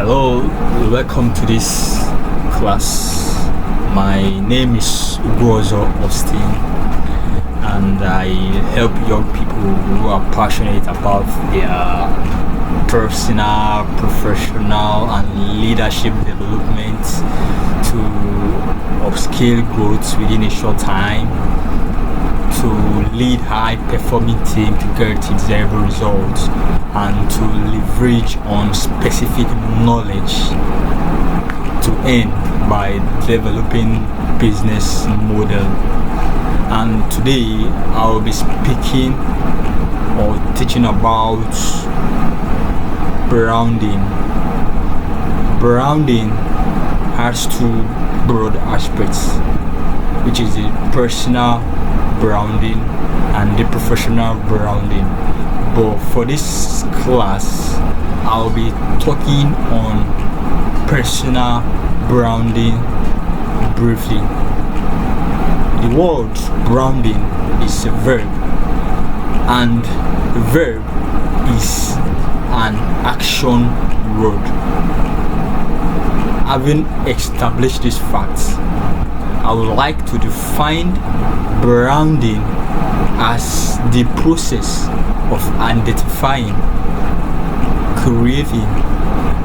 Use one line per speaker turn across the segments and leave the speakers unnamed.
Hello, welcome to this class. My name is Ugozo Austin, and I help young people who are passionate about their personal, professional, and leadership development to upscale growth within a short time, to lead high-performing team to get desirable results, and to leverage on specific knowledge to end by developing business model. And today I will be speaking or teaching about branding. Branding has two broad aspects, which is the personal branding and the professional branding. But for this class, I'll be talking on personal branding briefly. The word branding is a verb, and the verb is an action word. Having established these facts, I would like to define branding as the process of identifying, creating,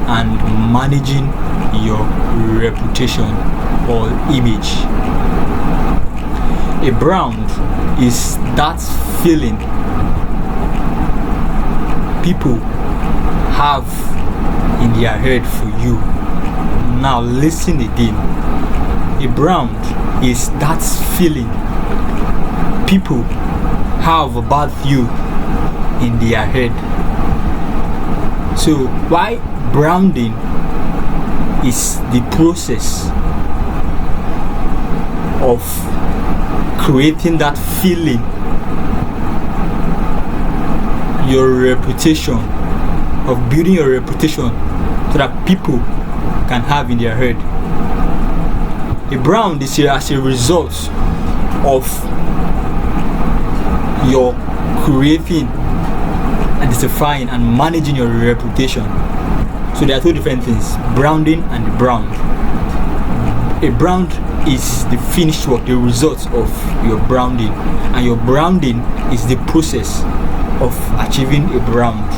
and managing your reputation or image. A brand is that feeling people have in their head for you. Now listen again. A brand is that feeling people have about you in their head. So why branding is the process of creating that feeling, your reputation, of building your reputation so that people can have in their head. A brand is here as a result of your creating, identifying, and managing your reputation. So there are two different things: branding and the brand. A brand is the finished work, the result of your branding, and your branding is the process of achieving a brand.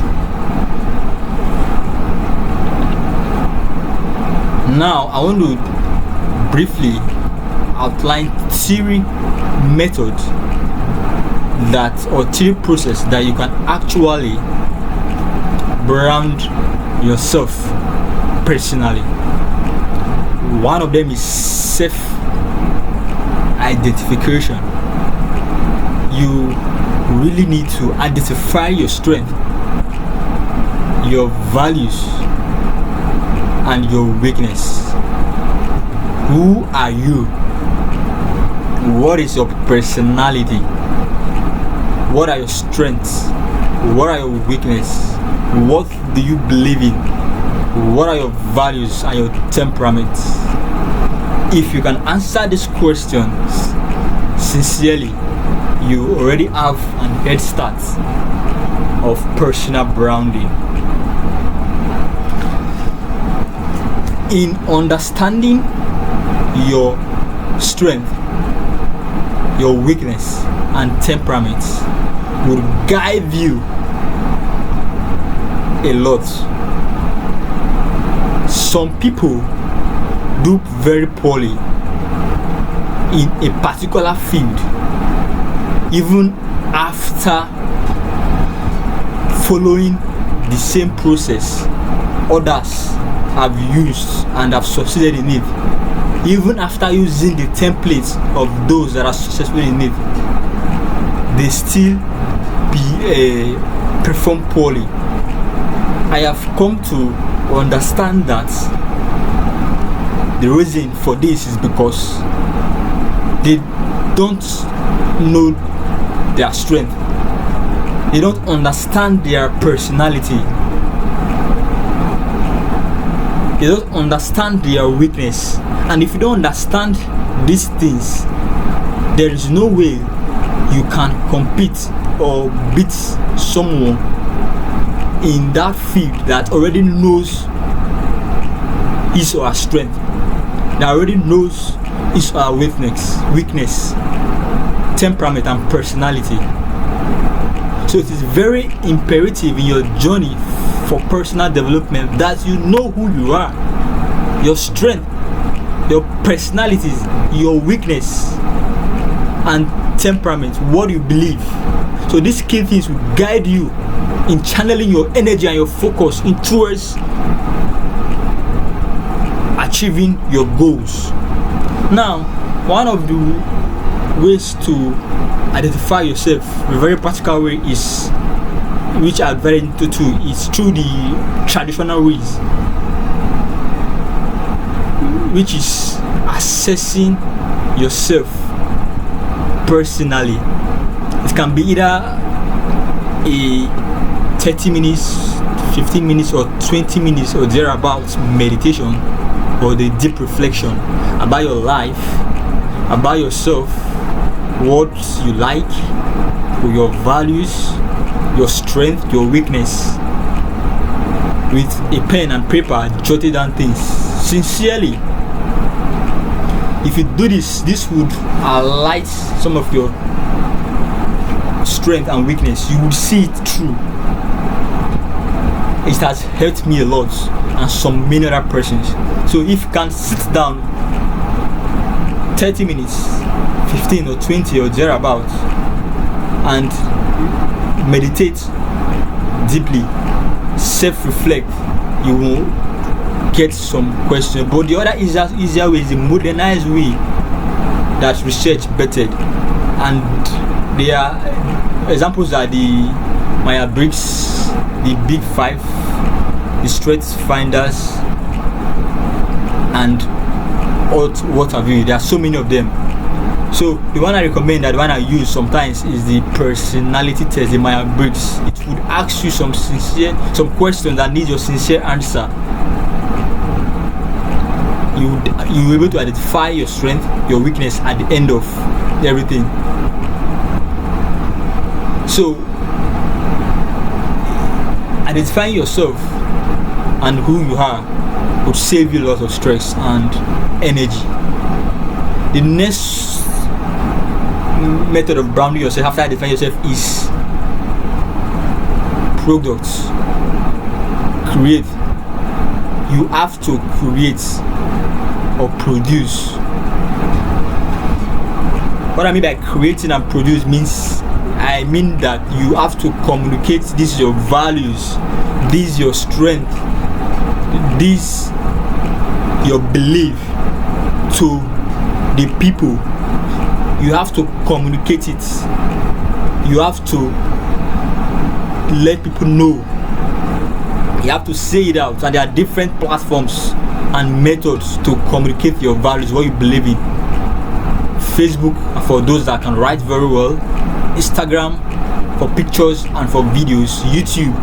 Now I want to briefly outline three methods or three process that you can actually brand yourself personally. One of them is self-identification. You really need to identify your strength, your values, and your weakness. Who are you? What is your personality? What are your strengths? What are your weaknesses? What do you believe in? What are your values and your temperaments? If you can answer these questions sincerely, you already have an head start of personal branding. In understanding your strength, your weakness, and temperaments will guide you a lot. Some people do very poorly in a particular field, even after following the same process others have used and have succeeded in it. Even after using the templates of those that are successful in it, they still perform poorly. I have come to understand that the reason for this is because they don't know their strength. They don't understand their personality. They don't understand their weakness. And if you don't understand these things, there is no way you can compete or beat someone in that field that already knows his or her strength. That already knows his or her weakness, temperament, and personality. So it is very imperative in your journey for personal development that you know who you are, your strength, your personalities, your weakness, and temperament, what you believe. So these key things will guide you in channeling your energy and your focus in towards achieving your goals. Now, one of the ways to identify yourself, a very practical way, is, which I'm very into too, is through the traditional ways, which is assessing yourself personally. It can be either a 30 minutes, 15 minutes, or 20 minutes or thereabouts meditation, or the deep reflection about your life, about yourself, what you like, your values, your strength, your weakness, with a pen and paper, jotting down things sincerely. If you do this, this would highlight some of your strength and weakness. You will see it through. It has helped me a lot, and some many other persons. So if you can sit down 30 minutes, 15 or 20 or thereabouts, and meditate deeply, self-reflect, you will get some questions. But the other easier way is the modernized way that research bettered, and there are examples are the Myers-Briggs, the Big Five, the Strengths Finders, and what have you. There are so many of them. So the one I recommend, that one I use sometimes, is the personality test, the Myers-Briggs. It would ask you some questions that need your sincere answer. You will be able to identify your strength, your weakness at the end of everything. So identifying yourself and who you are would save you a lot of stress and energy. The next method of branding yourself after identifying yourself is products. Create. You have to create or produce. What I mean by creating and produce means, I mean that you have to communicate these your values, these your strength, this your belief to the people. You have to communicate it. You have to let people know. You have to say it out, and there are different platforms and methods to communicate your values, what you believe in. Facebook for those that can write very well, Instagram for pictures and for videos, YouTube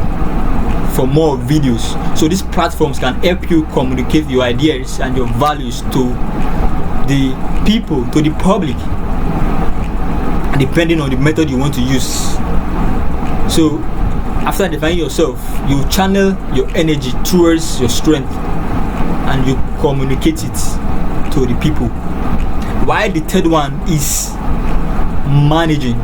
for more videos. So these platforms can help you communicate your ideas and your values to the people, to the public, depending on the method you want to use. So after defining yourself, you channel your energy towards your strength and you communicate it to the people. While the third one is managing.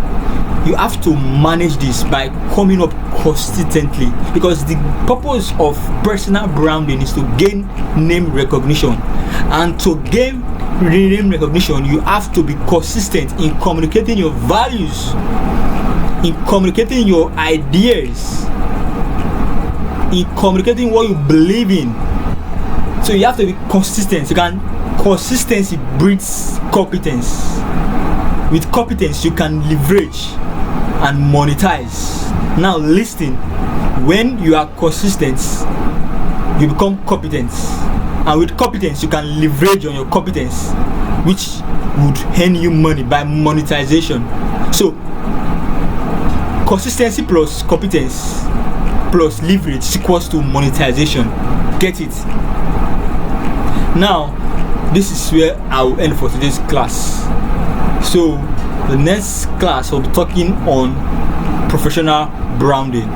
You have to manage this by coming up consistently, because the purpose of personal branding is to gain name recognition, and to gain name recognition you have to be consistent in communicating your values, in communicating your ideas, in communicating what you believe in. So you have to be consistent. Consistency breeds competence. With competence you can leverage and monetize. Now listen, when you are consistent you become competent, and with competence you can leverage on your competence, which would earn you money by monetization. So consistency plus competence plus leverage equals to monetization. Get it? Now this is where I will end for today's class. So the next class I'll be talking on professional branding.